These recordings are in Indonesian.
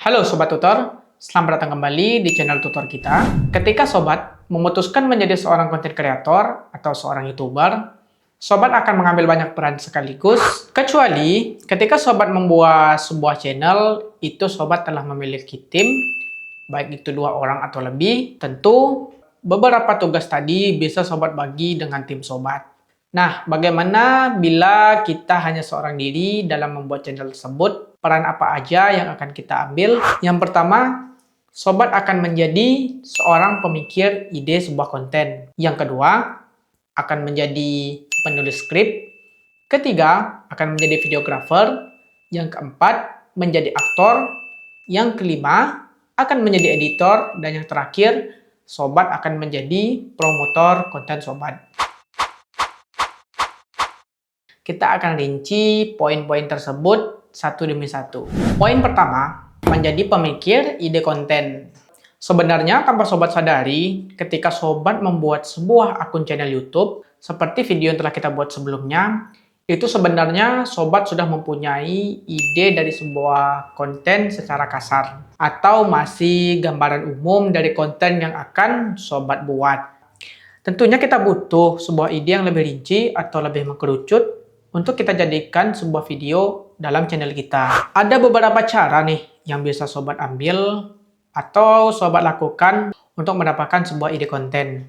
Halo Sobat Tutor, selamat datang kembali di channel tutor kita. Ketika Sobat memutuskan menjadi seorang content creator atau seorang YouTuber, Sobat akan mengambil banyak peran sekaligus, kecuali ketika Sobat membuat sebuah channel, itu Sobat telah memiliki tim, baik itu 2 orang atau lebih. Tentu, beberapa tugas tadi bisa Sobat bagi dengan tim Sobat. Nah, bagaimana bila kita hanya seorang diri dalam membuat channel tersebut? Peran apa aja yang akan kita ambil? Yang pertama, Sobat akan menjadi seorang pemikir ide sebuah konten. Yang kedua, akan menjadi penulis skrip. Ketiga, akan menjadi videografer. Yang keempat, menjadi aktor. Yang kelima, akan menjadi editor. Dan yang terakhir, Sobat akan menjadi promotor konten Sobat. Kita akan rinci poin-poin tersebut satu demi satu. Poin pertama, menjadi pemikir ide konten. Sebenarnya tanpa Sobat sadari, ketika Sobat membuat sebuah akun channel YouTube, seperti video yang telah kita buat sebelumnya, itu sebenarnya Sobat sudah mempunyai ide dari sebuah konten secara kasar, atau masih gambaran umum dari konten yang akan Sobat buat. Tentunya kita butuh sebuah ide yang lebih rinci atau lebih mengkerucut untuk kita jadikan sebuah video dalam channel kita. Ada beberapa cara nih yang bisa Sobat ambil atau Sobat lakukan untuk mendapatkan sebuah ide konten.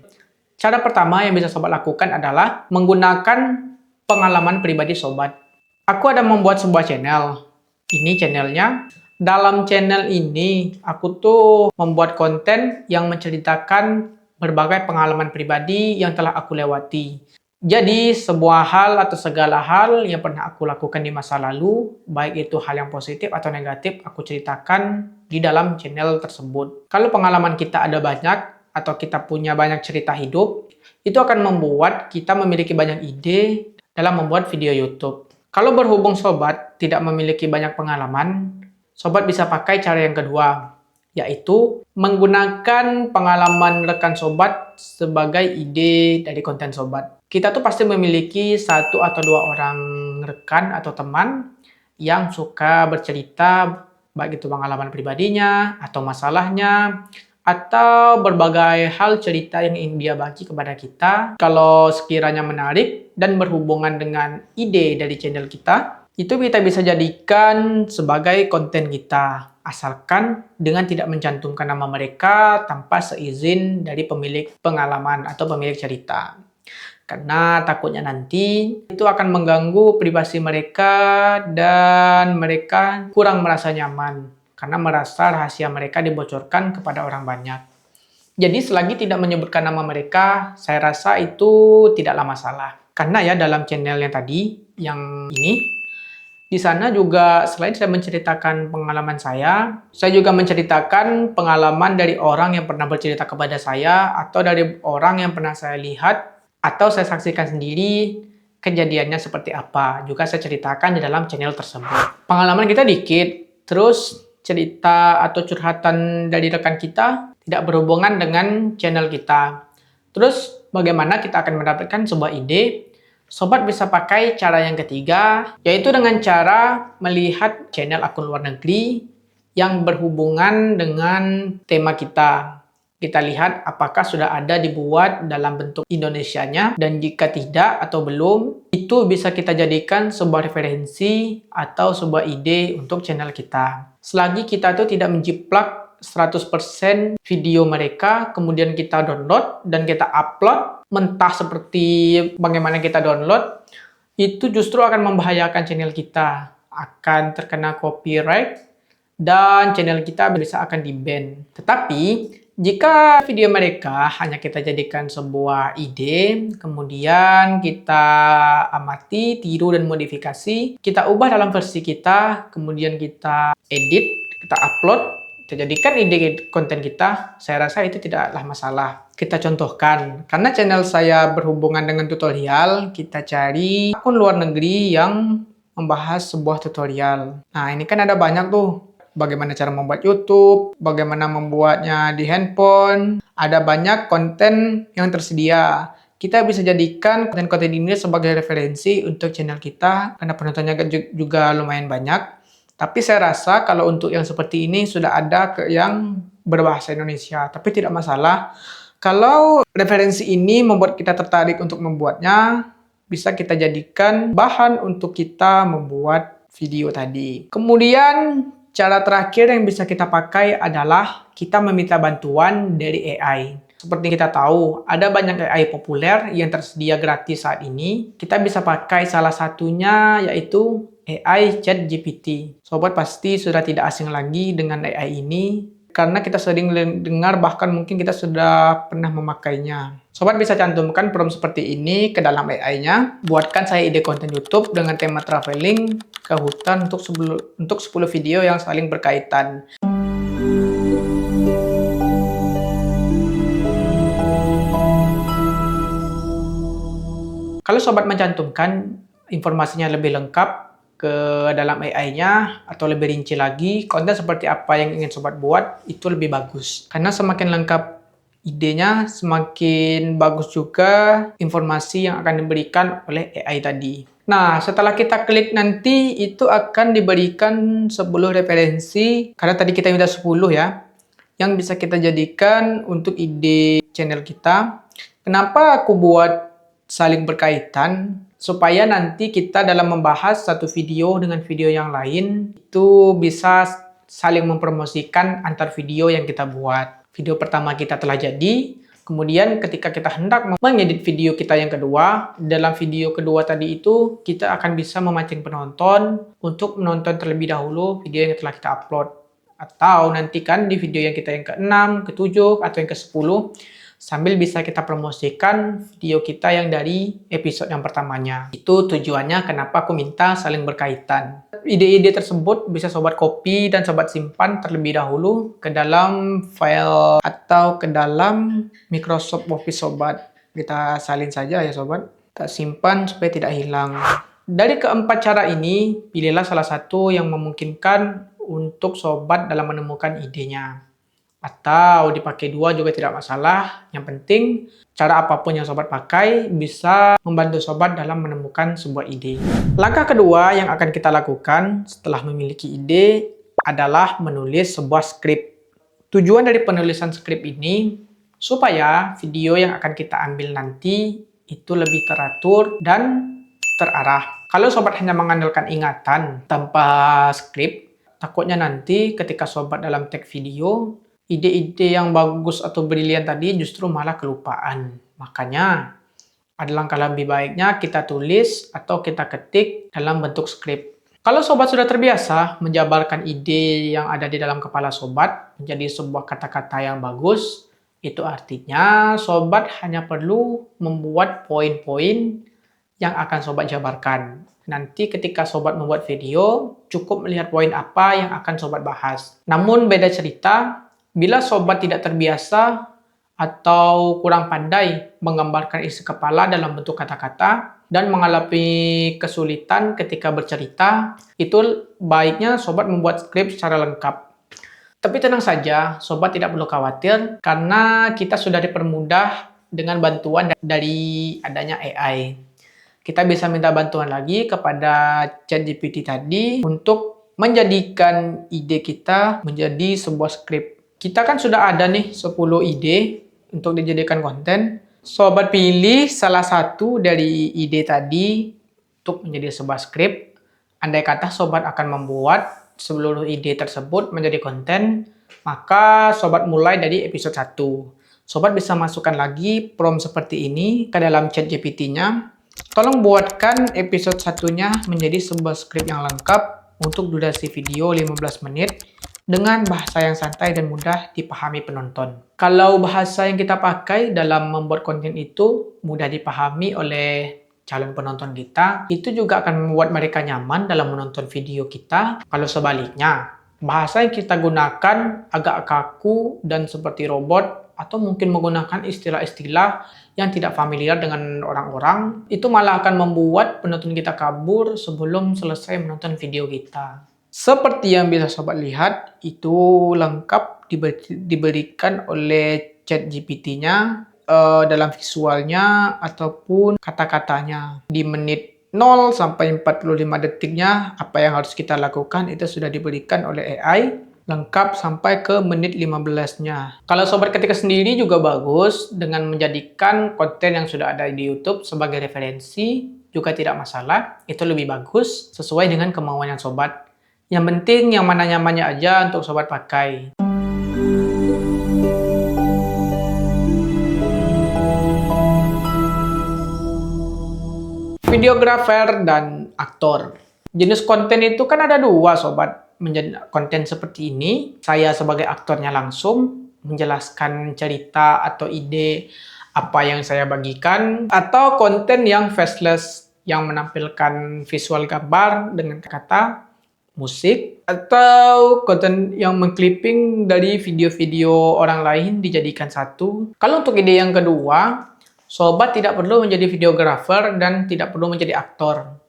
Cara pertama yang bisa Sobat lakukan adalah menggunakan pengalaman pribadi Sobat. Aku ada membuat sebuah channel. Ini channelnya. Dalam channel ini, aku tuh membuat konten yang menceritakan berbagai pengalaman pribadi yang telah aku lewati. Jadi, sebuah hal atau segala hal yang pernah aku lakukan di masa lalu, baik itu hal yang positif atau negatif, aku ceritakan di dalam channel tersebut. Kalau pengalaman kita ada banyak, atau kita punya banyak cerita hidup, itu akan membuat kita memiliki banyak ide dalam membuat video YouTube. Kalau berhubung Sobat tidak memiliki banyak pengalaman, Sobat bisa pakai cara yang kedua, yaitu menggunakan pengalaman rekan Sobat sebagai ide dari konten Sobat. Kita tuh pasti memiliki 1 atau 2 orang rekan atau teman yang suka bercerita, baik itu pengalaman pribadinya, atau masalahnya, atau berbagai hal cerita yang ingin dia bagi kepada kita. Kalau sekiranya menarik dan berhubungan dengan ide dari channel kita, itu kita bisa jadikan sebagai konten kita, asalkan dengan tidak mencantumkan nama mereka tanpa seizin dari pemilik pengalaman atau pemilik cerita. Karena takutnya nanti itu akan mengganggu privasi mereka dan mereka kurang merasa nyaman karena merasa rahasia mereka dibocorkan kepada orang banyak. Jadi selagi tidak menyebutkan nama mereka, saya rasa itu tidaklah masalah. Karena ya dalam channel yang tadi, yang ini, di sana juga selain saya menceritakan pengalaman saya juga menceritakan pengalaman dari orang yang pernah bercerita kepada saya atau dari orang yang pernah saya lihat atau saya saksikan sendiri kejadiannya seperti apa. Juga saya ceritakan di dalam channel tersebut. Pengalaman kita dikit, terus cerita atau curhatan dari rekan kita tidak berhubungan dengan channel kita. Terus bagaimana kita akan mendapatkan sebuah ide? Sobat bisa pakai cara yang ketiga, yaitu dengan cara melihat channel akun luar negeri yang berhubungan dengan tema kita. Kita lihat apakah sudah ada dibuat dalam bentuk Indonesianya, dan jika tidak atau belum, itu bisa kita jadikan sebuah referensi atau sebuah ide untuk channel kita. Selagi kita tuh tidak menjiplak 100% video mereka, kemudian kita download dan kita upload, mentah seperti bagaimana kita download, itu justru akan membahayakan channel kita, akan terkena copyright, dan channel kita bisa akan di-ban. Tetapi, jika video mereka hanya kita jadikan sebuah ide, kemudian kita amati, tiru, dan modifikasi, kita ubah dalam versi kita, kemudian kita edit, kita upload, kita jadikan ide konten kita, saya rasa itu tidaklah masalah. Kita contohkan, karena channel saya berhubungan dengan tutorial, kita cari akun luar negeri yang membahas sebuah tutorial. Nah, ini kan ada banyak tuh. Bagaimana cara membuat YouTube, bagaimana membuatnya di handphone, ada banyak konten yang tersedia. Kita bisa jadikan konten-konten ini sebagai referensi untuk channel kita, karena penontonnya juga lumayan banyak. Tapi saya rasa kalau untuk yang seperti ini sudah ada yang berbahasa Indonesia. Tapi tidak masalah. Kalau referensi ini membuat kita tertarik untuk membuatnya, bisa kita jadikan bahan untuk kita membuat video tadi. Kemudian, cara terakhir yang bisa kita pakai adalah kita meminta bantuan dari AI. Seperti kita tahu, ada banyak AI populer yang tersedia gratis saat ini. Kita bisa pakai salah satunya yaitu AI ChatGPT. Sobat pasti sudah tidak asing lagi dengan AI ini karena kita sering dengar, bahkan mungkin kita sudah pernah memakainya. Sobat bisa cantumkan prompt seperti ini ke dalam AI-nya. Buatkan saya ide konten YouTube dengan tema traveling ke hutan untuk 10 video yang saling berkaitan. Kalau sobat mencantumkan informasinya lebih lengkap ke dalam AI-nya atau lebih rinci lagi, konten seperti apa yang ingin sobat buat itu lebih bagus. Karena semakin lengkap idenya, semakin bagus juga informasi yang akan diberikan oleh AI tadi. Nah, setelah kita klik nanti itu akan diberikan 10 referensi, karena tadi kita minta 10 ya, yang bisa kita jadikan untuk ide channel kita. Kenapa aku buat saling berkaitan? Supaya nanti kita dalam membahas satu video dengan video yang lain, itu bisa saling mempromosikan antar video yang kita buat. Video pertama kita telah jadi, kemudian ketika kita hendak mengedit video kita yang kedua, dalam video kedua tadi itu, kita akan bisa memancing penonton untuk menonton terlebih dahulu video yang telah kita upload. Atau nantikan di video yang kita yang ke-6, ke-7, atau yang ke-10, sambil bisa kita promosikan video kita yang dari episode yang pertamanya. Itu tujuannya kenapa aku minta saling berkaitan. Ide-ide tersebut bisa sobat copy dan sobat simpan terlebih dahulu ke dalam file atau ke dalam Microsoft Office sobat. Kita salin saja ya sobat. Kita simpan supaya tidak hilang. Dari keempat cara ini, pilihlah salah satu yang memungkinkan untuk sobat dalam menemukan idenya. Atau dipakai dua juga tidak masalah. Yang penting, cara apapun yang sobat pakai bisa membantu sobat dalam menemukan sebuah ide. Langkah kedua yang akan kita lakukan setelah memiliki ide adalah menulis sebuah skrip. Tujuan dari penulisan skrip ini supaya video yang akan kita ambil nanti itu lebih teratur dan terarah. Kalau sobat hanya mengandalkan ingatan tanpa skrip, takutnya nanti ketika sobat dalam tag video, ide-ide yang bagus atau brilian tadi justru malah kelupaan. Makanya, ada langkah lebih baiknya kita tulis atau kita ketik dalam bentuk skrip. Kalau sobat sudah terbiasa menjabarkan ide yang ada di dalam kepala sobat menjadi sebuah kata-kata yang bagus, itu artinya sobat hanya perlu membuat poin-poin yang akan sobat jabarkan. Nanti ketika sobat membuat video, cukup melihat poin apa yang akan sobat bahas. Namun beda cerita, bila sobat tidak terbiasa atau kurang pandai menggambarkan isi kepala dalam bentuk kata-kata dan mengalami kesulitan ketika bercerita, itu baiknya sobat membuat skrip secara lengkap. Tapi tenang saja, sobat tidak perlu khawatir karena kita sudah dipermudah dengan bantuan dari adanya AI. Kita bisa minta bantuan lagi kepada ChatGPT tadi untuk menjadikan ide kita menjadi sebuah skrip. Kita kan sudah ada nih 10 ide untuk dijadikan konten. Sobat pilih salah satu dari ide tadi untuk menjadi sebuah skrip. Andai kata sobat akan membuat seluruh ide tersebut menjadi konten, maka sobat mulai dari episode 1. Sobat bisa masukkan lagi prompt seperti ini ke dalam ChatGPT-nya. Tolong buatkan episode satunya menjadi sebuah skrip yang lengkap untuk durasi video 15 menit dengan bahasa yang santai dan mudah dipahami penonton. Kalau bahasa yang kita pakai dalam membuat konten itu mudah dipahami oleh calon penonton kita, itu juga akan membuat mereka nyaman dalam menonton video kita. Kalau sebaliknya, bahasa yang kita gunakan agak kaku dan seperti robot, atau mungkin menggunakan istilah-istilah yang tidak familiar dengan orang-orang, itu malah akan membuat penonton kita kabur sebelum selesai menonton video kita. Seperti yang bisa sobat lihat, itu lengkap diberikan oleh ChatGPT-nya dalam visualnya ataupun kata-katanya. Di menit 0 sampai 45 detiknya apa yang harus kita lakukan itu sudah diberikan oleh AI lengkap sampai ke menit 15-nya. Kalau sobat ketika sendiri juga bagus dengan menjadikan konten yang sudah ada di YouTube sebagai referensi juga tidak masalah. Itu lebih bagus sesuai dengan kemauan yang sobat. Yang penting yang mana nyamannya aja untuk sobat pakai. Videografer dan aktor. Jenis konten itu kan ada dua, sobat. Menjadi konten seperti ini, saya sebagai aktornya langsung menjelaskan cerita atau ide apa yang saya bagikan, atau konten yang faceless yang menampilkan visual gambar dengan kata, musik, atau konten yang mengclipping dari video-video orang lain dijadikan satu. Kalau untuk ide yang kedua, sobat tidak perlu menjadi videografer dan tidak perlu menjadi aktor.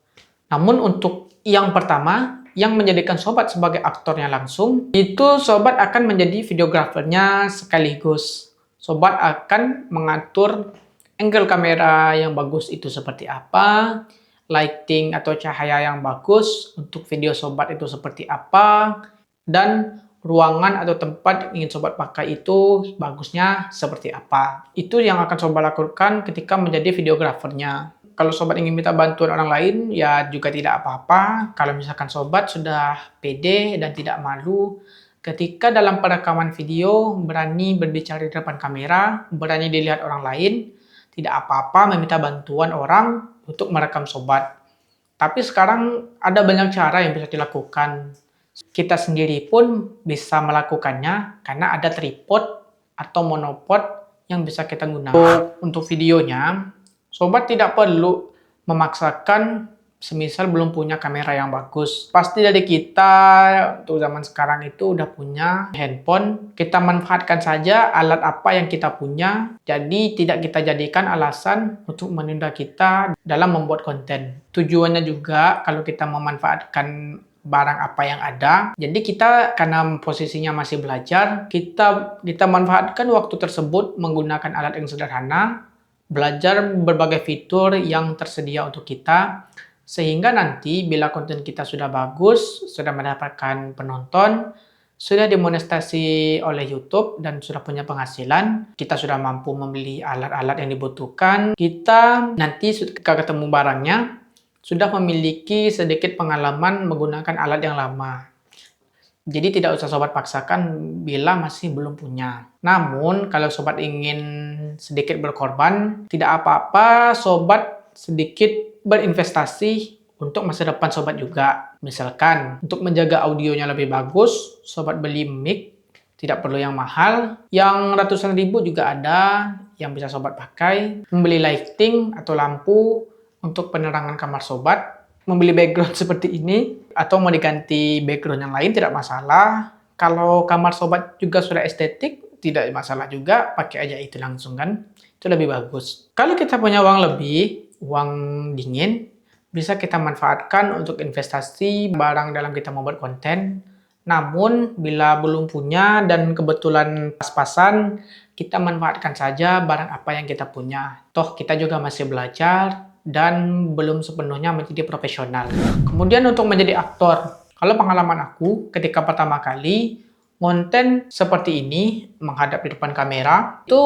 Namun untuk yang pertama, yang menjadikan sobat sebagai aktornya langsung, itu sobat akan menjadi videografernya sekaligus. Sobat akan mengatur angle kamera yang bagus itu seperti apa, lighting atau cahaya yang bagus untuk video sobat itu seperti apa, dan ruangan atau tempat yang ingin sobat pakai itu bagusnya seperti apa. Itu yang akan sobat lakukan ketika menjadi videografernya. Kalau sobat ingin minta bantuan orang lain, ya juga tidak apa-apa. Kalau misalkan sobat sudah pede dan tidak malu, ketika dalam perekaman video berani berbicara di depan kamera, berani dilihat orang lain, tidak apa-apa meminta bantuan orang untuk merekam sobat. Tapi sekarang ada banyak cara yang bisa dilakukan. Kita sendiri pun bisa melakukannya karena ada tripod atau monopod yang bisa kita gunakan. Untuk videonya, sobat tidak perlu memaksakan semisal belum punya kamera yang bagus. Pasti dari kita untuk zaman sekarang itu udah punya handphone. Kita manfaatkan saja alat apa yang kita punya. Jadi tidak kita jadikan alasan untuk menunda kita dalam membuat konten. Tujuannya juga kalau kita memanfaatkan barang apa yang ada. Jadi kita karena posisinya masih belajar, kita manfaatkan waktu tersebut menggunakan alat yang sederhana, belajar berbagai fitur yang tersedia untuk kita, sehingga nanti bila konten kita sudah bagus, sudah mendapatkan penonton, sudah dimonetisasi oleh YouTube dan sudah punya penghasilan, kita sudah mampu membeli alat-alat yang dibutuhkan, kita nanti ketika ketemu barangnya sudah memiliki sedikit pengalaman menggunakan alat yang lama. Jadi tidak usah sobat paksakan bila masih belum punya. Namun kalau sobat ingin sedikit berkorban, tidak apa-apa sobat sedikit berinvestasi untuk masa depan sobat juga. Misalkan untuk menjaga audionya lebih bagus, sobat beli mic, tidak perlu yang mahal. Yang ratusan ribu juga ada yang bisa sobat pakai. Membeli lighting atau lampu untuk penerangan kamar sobat, membeli background seperti ini, atau mau diganti background yang lain tidak masalah. Kalau kamar sobat juga sudah estetik, tidak masalah juga, pakai aja itu langsung kan, itu lebih bagus. Kalau kita punya uang lebih, uang dingin, bisa kita manfaatkan untuk investasi barang dalam kita membuat konten. Namun, bila belum punya dan kebetulan pas-pasan, kita manfaatkan saja barang apa yang kita punya. Toh kita juga masih belajar, dan belum sepenuhnya menjadi profesional. Kemudian untuk menjadi aktor, kalau pengalaman aku ketika pertama kali konten seperti ini menghadap di depan kamera itu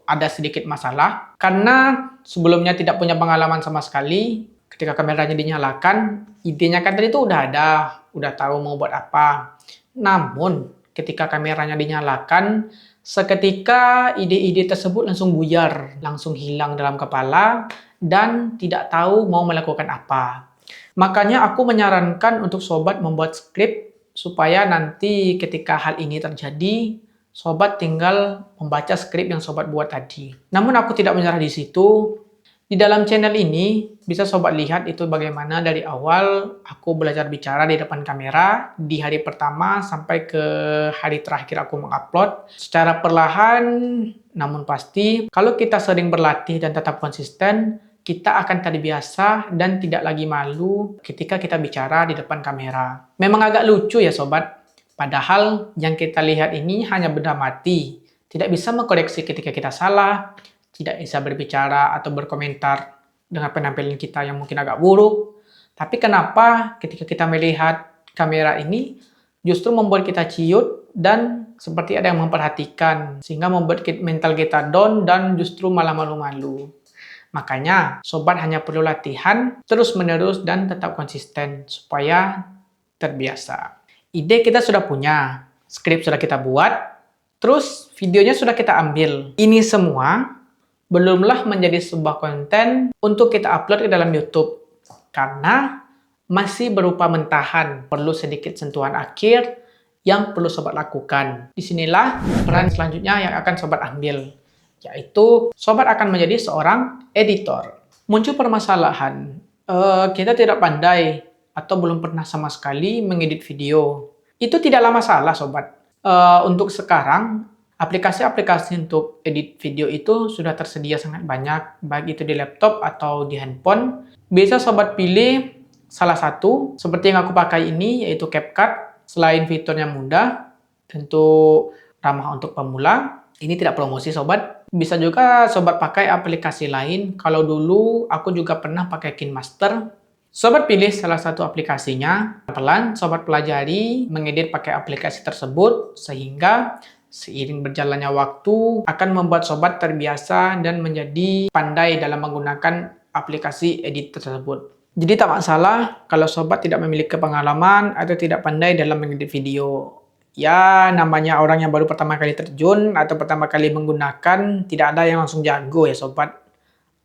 ada sedikit masalah karena sebelumnya tidak punya pengalaman sama sekali. Ketika kameranya dinyalakan, idenya kan tadi itu udah ada, udah tahu mau buat apa. Namun ketika kameranya dinyalakan, seketika ide-ide tersebut langsung buyar, langsung hilang dalam kepala, dan tidak tahu mau melakukan apa. Makanya aku menyarankan untuk sobat membuat skrip supaya nanti ketika hal ini terjadi, sobat tinggal membaca skrip yang sobat buat tadi. Namun aku tidak menyerah di situ. Di dalam channel ini bisa sobat lihat itu bagaimana dari awal aku belajar bicara di depan kamera di hari pertama sampai ke hari terakhir aku mengupload secara perlahan namun pasti. Kalau kita sering berlatih dan tetap konsisten, kita akan terbiasa dan tidak lagi malu ketika kita bicara di depan kamera. Memang agak lucu ya sobat, padahal yang kita lihat ini hanya benda mati, tidak bisa mengkoreksi ketika kita salah, tidak bisa berbicara atau berkomentar dengan penampilan kita yang mungkin agak buruk. Tapi kenapa ketika kita melihat kamera ini justru membuat kita ciut dan seperti ada yang memperhatikan, sehingga membuat mental kita down dan justru malah malu-malu. Makanya, sobat hanya perlu latihan terus-menerus dan tetap konsisten supaya terbiasa. Ide kita sudah punya, skrip sudah kita buat, terus videonya sudah kita ambil. Ini semua belumlah menjadi sebuah konten untuk kita upload ke dalam YouTube. Karena masih berupa mentahan, perlu sedikit sentuhan akhir yang perlu sobat lakukan. Disinilah peran selanjutnya yang akan sobat ambil, yaitu sobat akan menjadi seorang editor. Muncul permasalahan, kita tidak pandai atau belum pernah sama sekali mengedit video. Itu tidaklah masalah sobat. Untuk sekarang, aplikasi-aplikasi untuk edit video itu sudah tersedia sangat banyak, baik itu di laptop atau di handphone. Bisa sobat pilih salah satu, seperti yang aku pakai ini, yaitu CapCut. Selain fiturnya mudah, tentu ramah untuk pemula. Ini tidak promosi sobat. Bisa juga sobat pakai aplikasi lain. Kalau dulu aku juga pernah pakai KineMaster. Sobat pilih salah satu aplikasinya. Pelan sobat pelajari mengedit pakai aplikasi tersebut, sehingga seiring berjalannya waktu akan membuat sobat terbiasa dan menjadi pandai dalam menggunakan aplikasi edit tersebut. Jadi tak masalah kalau sobat tidak memiliki pengalaman atau tidak pandai dalam mengedit video. Ya, namanya orang yang baru pertama kali terjun atau pertama kali menggunakan, tidak ada yang langsung jago ya sobat.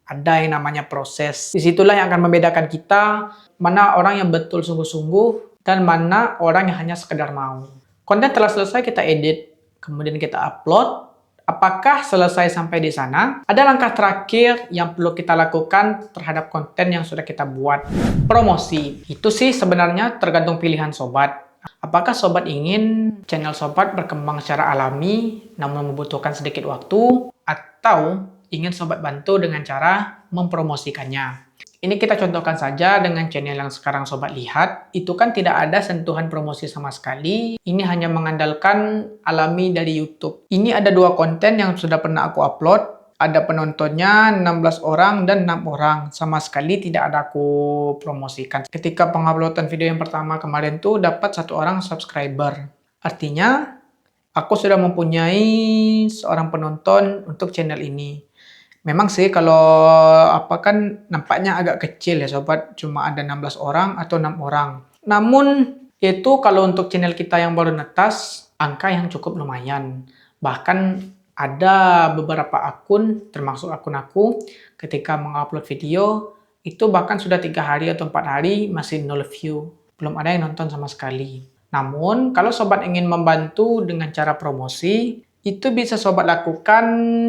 Ada yang namanya proses. Disitulah yang akan membedakan kita, mana orang yang betul sungguh-sungguh dan mana orang yang hanya sekedar mau. Konten telah selesai kita edit, kemudian kita upload. Apakah selesai sampai di sana? Ada langkah terakhir yang perlu kita lakukan terhadap konten yang sudah kita buat. Promosi. Itu sih sebenarnya tergantung pilihan sobat. Apakah sobat ingin channel sobat berkembang secara alami namun membutuhkan sedikit waktu, atau ingin sobat bantu dengan cara mempromosikannya? Ini kita contohkan saja dengan channel yang sekarang sobat lihat. Itu kan tidak ada sentuhan promosi sama sekali. Ini hanya mengandalkan alami dari YouTube. Ini ada 2 konten yang sudah pernah aku upload. Ada penontonnya 16 orang dan 6 orang. Sama sekali tidak ada aku promosikan. Ketika penguploadan video yang pertama kemarin tuh dapat 1 orang subscriber. Artinya aku sudah mempunyai seorang penonton untuk channel ini. Memang sih kalau kan nampaknya agak kecil ya sobat, cuma ada 16 orang atau 6 orang. Namun itu kalau untuk channel kita yang baru netas, angka yang cukup lumayan. Bahkan ada beberapa akun, termasuk akun aku, ketika mengupload video, itu bahkan sudah 3 hari atau 4 hari masih 0 view. Belum ada yang nonton sama sekali. Namun kalau sobat ingin membantu dengan cara promosi, itu bisa sobat lakukan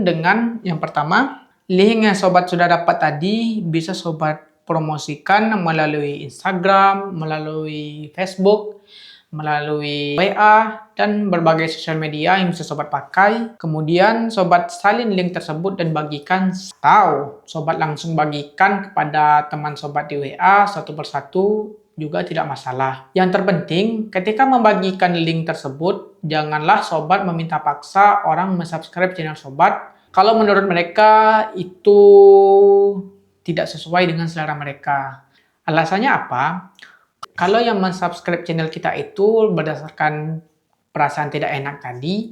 dengan yang pertama, link yang sobat sudah dapat tadi bisa sobat promosikan melalui Instagram, melalui Facebook, melalui WA, dan berbagai sosial media yang bisa sobat pakai. Kemudian sobat salin link tersebut dan bagikan, atau sobat langsung bagikan kepada teman sobat di WA satu persatu juga tidak masalah. Yang terpenting ketika membagikan link tersebut, janganlah sobat meminta paksa orang mensubscribe channel sobat kalau menurut mereka itu tidak sesuai dengan selera mereka. Alasannya apa? Kalau yang mensubscribe channel kita itu berdasarkan perasaan tidak enak tadi,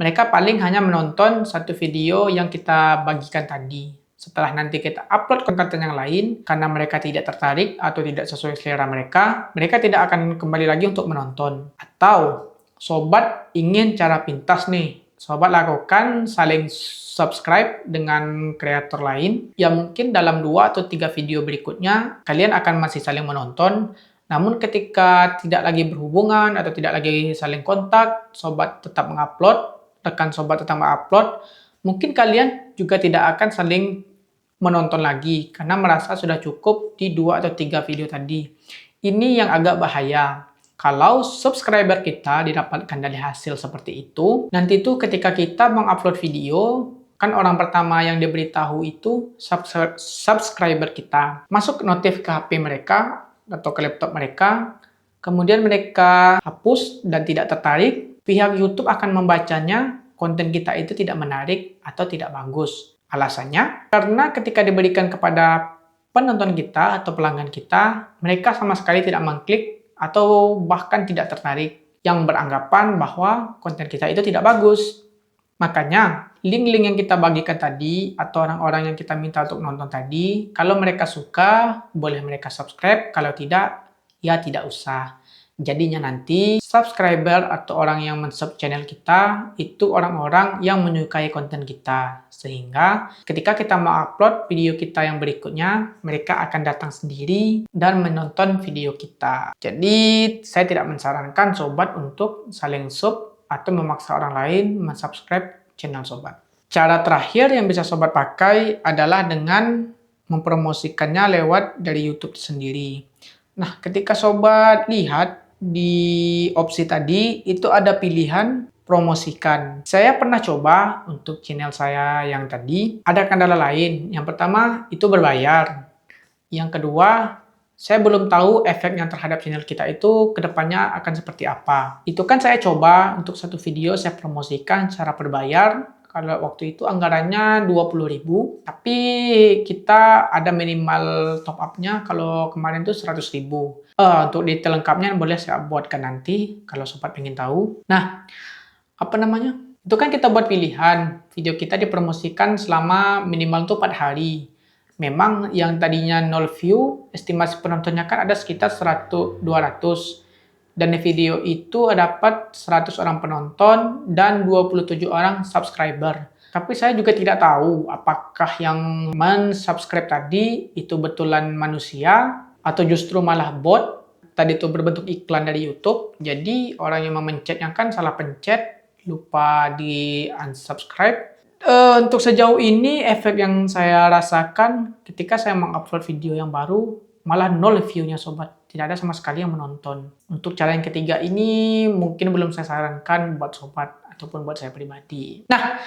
mereka paling hanya menonton satu video yang kita bagikan tadi. Setelah nanti kita upload konten yang lain, karena mereka tidak tertarik atau tidak sesuai selera mereka, mereka tidak akan kembali lagi untuk menonton. Atau sobat ingin cara pintas nih, sobat lakukan saling subscribe dengan kreator lain yang mungkin dalam 2 atau 3 video berikutnya kalian akan masih saling menonton, namun ketika tidak lagi berhubungan atau tidak lagi saling kontak, sobat tetap mengupload, rekan sobat tetap mengupload, mungkin kalian juga tidak akan saling menonton lagi karena merasa sudah cukup di 2 atau 3 video tadi. Ini yang agak bahaya. Kalau subscriber kita didapatkan dari hasil seperti itu, nanti tuh ketika kita mengupload video, kan orang pertama yang diberitahu itu subscriber kita. Masuk notif ke HP mereka atau ke laptop mereka, kemudian mereka hapus dan tidak tertarik, pihak YouTube akan membacanya konten kita itu tidak menarik atau tidak bagus. Alasannya, karena ketika diberikan kepada penonton kita atau pelanggan kita, mereka sama sekali tidak mengklik atau bahkan tidak tertarik, yang beranggapan bahwa konten kita itu tidak bagus. Makanya, link-link yang kita bagikan tadi atau orang-orang yang kita minta untuk nonton tadi, kalau mereka suka, boleh mereka subscribe, kalau tidak, ya tidak usah. Jadinya nanti subscriber atau orang yang men-sub channel kita itu orang-orang yang menyukai konten kita. Sehingga ketika kita mau upload video kita yang berikutnya, mereka akan datang sendiri dan menonton video kita. Jadi saya tidak mensarankan sobat untuk saling sub atau memaksa orang lain mensubscribe channel sobat. Cara terakhir yang bisa sobat pakai adalah dengan mempromosikannya lewat dari YouTube sendiri. Nah, ketika sobat lihat di opsi tadi, itu ada pilihan promosikan. Saya pernah coba untuk channel saya yang tadi, ada kendala lain. Yang pertama, itu berbayar. Yang kedua, saya belum tahu efeknya terhadap channel kita itu kedepannya akan seperti apa. Itu kan saya coba untuk satu video saya promosikan secara berbayar. Kalau waktu itu anggarannya 20.000, tapi kita ada minimal top up-nya kalau kemarin itu 100.000. Untuk detail lengkapnya boleh saya buatkan nanti kalau sobat pengen tahu. Nah, apa namanya? Itu kan kita buat pilihan. Video kita dipromosikan selama minimal tuh 4 hari. Memang yang tadinya 0 view, estimasi penontonnya kan ada sekitar 100-200. Dan di video itu dapat 100 orang penonton dan 27 orang subscriber. Tapi saya juga tidak tahu apakah yang men-subscribe tadi itu betulan manusia atau justru malah bot. Tadi itu berbentuk iklan dari YouTube. Jadi orang yang memencetnya kan salah pencet, lupa di unsubscribe. Untuk sejauh ini efek yang saya rasakan ketika saya mengupload video yang baru malah 0 view-nya sobat. Tidak ada sama sekali yang menonton. Untuk cara yang ketiga ini mungkin belum saya sarankan buat sobat ataupun buat saya pribadi. Nah,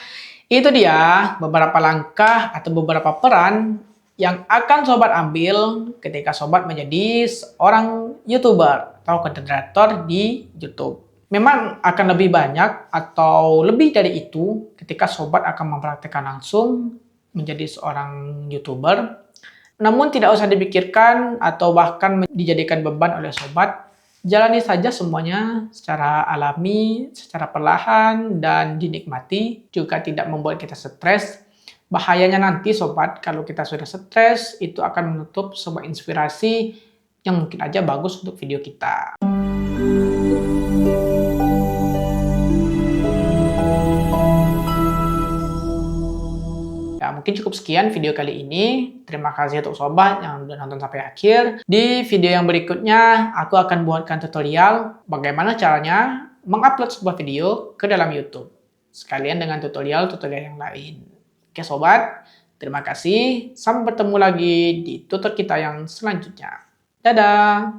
itu dia beberapa langkah atau beberapa peran yang akan sobat ambil ketika sobat menjadi seorang YouTuber atau content creator di YouTube. Memang akan lebih banyak atau lebih dari itu ketika sobat akan mempraktekkan langsung menjadi seorang YouTuber. Namun tidak usah dipikirkan atau bahkan dijadikan beban oleh sobat. Jalani saja semuanya secara alami, secara perlahan, dan dinikmati. Juga tidak membuat kita stres. Bahayanya nanti sobat, kalau kita sudah stres, itu akan menutup sebuah inspirasi yang mungkin aja bagus untuk video kita. Ya, mungkin cukup sekian video kali ini. Terima kasih untuk sobat yang sudah nonton sampai akhir. Di video yang berikutnya, aku akan buatkan tutorial bagaimana caranya mengupload sebuah video ke dalam YouTube. Sekalian dengan tutorial-tutorial yang lain. Oke sobat, terima kasih. Sampai bertemu lagi di tutor kita yang selanjutnya. Dadah!